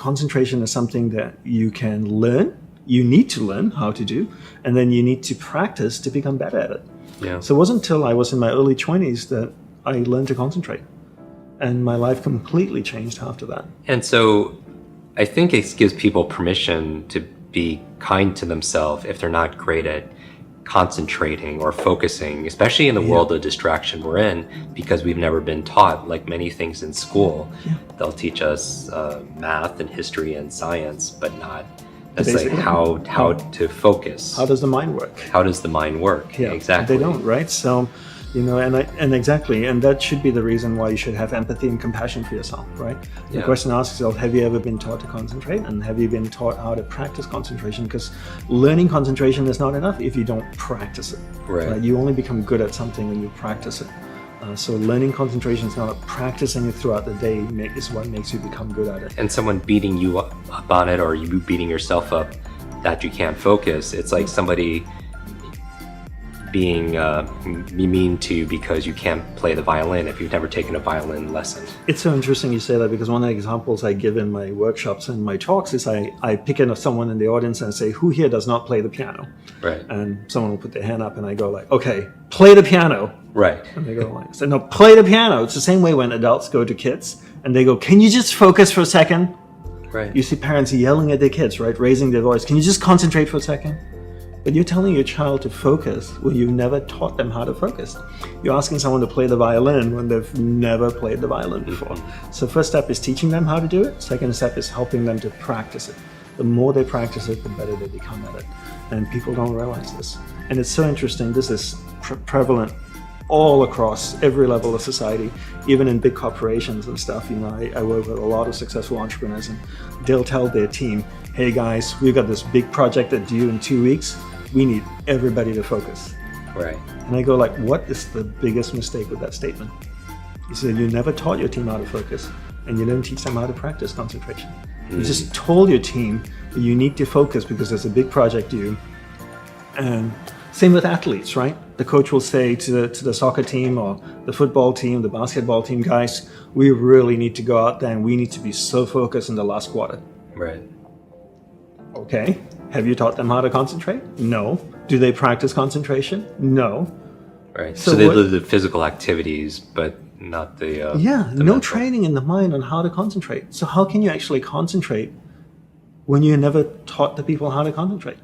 concentration is something that you can learn. You need to learn how to do, and then you need to practice to become better at it. Yeah. So it wasn't until I was in my early 20s that I learned to concentrate. And my life completely changed after that. And so I think it gives people permission to be kind to themselves if they're not great at concentrating or focusing, especially in the world of distraction we're in, because we've never been taught, like many things in school. They'll teach us math and history and science, but not necessarily how to focus. How does the mind work? How does the mind work? Yeah, exactly. They don't, right? So, and exactly, and that should be the reason why you should have empathy and compassion for yourself, right? The question asks yourself, have you ever been taught to concentrate? And have you been taught how to practice concentration? Because learning concentration is not enough if you don't practice it. Right. You only become good at something when you practice it. So learning concentration is not practicing it throughout the day is what makes you become good at it. And someone beating you up on it, or you beating yourself up that you can't focus, it's like somebody being mean to you because you can't play the violin if you've never taken a violin lesson. It's so interesting you say that, because one of the examples I give in my workshops and my talks is I pick in someone in the audience and say, who here does not play the piano? Right. And someone will put their hand up and I go like, okay, play the piano. Right. And they go like, so no, play the piano. It's the same way when adults go to kids and they go, can you just focus for a second? Right. You see parents yelling at their kids, right? Raising their voice. Can you just concentrate for a second? But you're telling your child to focus when you've never taught them how to focus. You're asking someone to play the violin when they've never played the violin before. So first step is teaching them how to do it. Second step is helping them to practice it. The more they practice it, the better they become at it. And people don't realize this. And it's so interesting. This is prevalent all across every level of society, even in big corporations and stuff. I work with a lot of successful entrepreneurs, and they'll tell their team, hey guys, we've got this big project that's due in 2 weeks. We need everybody to focus. Right. And I go like, what is the biggest mistake with that statement? You said you never taught your team how to focus, and you didn't teach them how to practice concentration. You just told your team that you need to focus because there's a big project due. And same with athletes, right? The coach will say to the soccer team or the football team, the basketball team, guys, we really need to go out there and we need to be so focused in the last quarter. Right. Okay. Have you taught them how to concentrate? No. Do they practice concentration? No. Right. So they do the physical activities, but not the no mental. training in the mind on how to concentrate. So how can you actually concentrate when you never taught the people how to concentrate?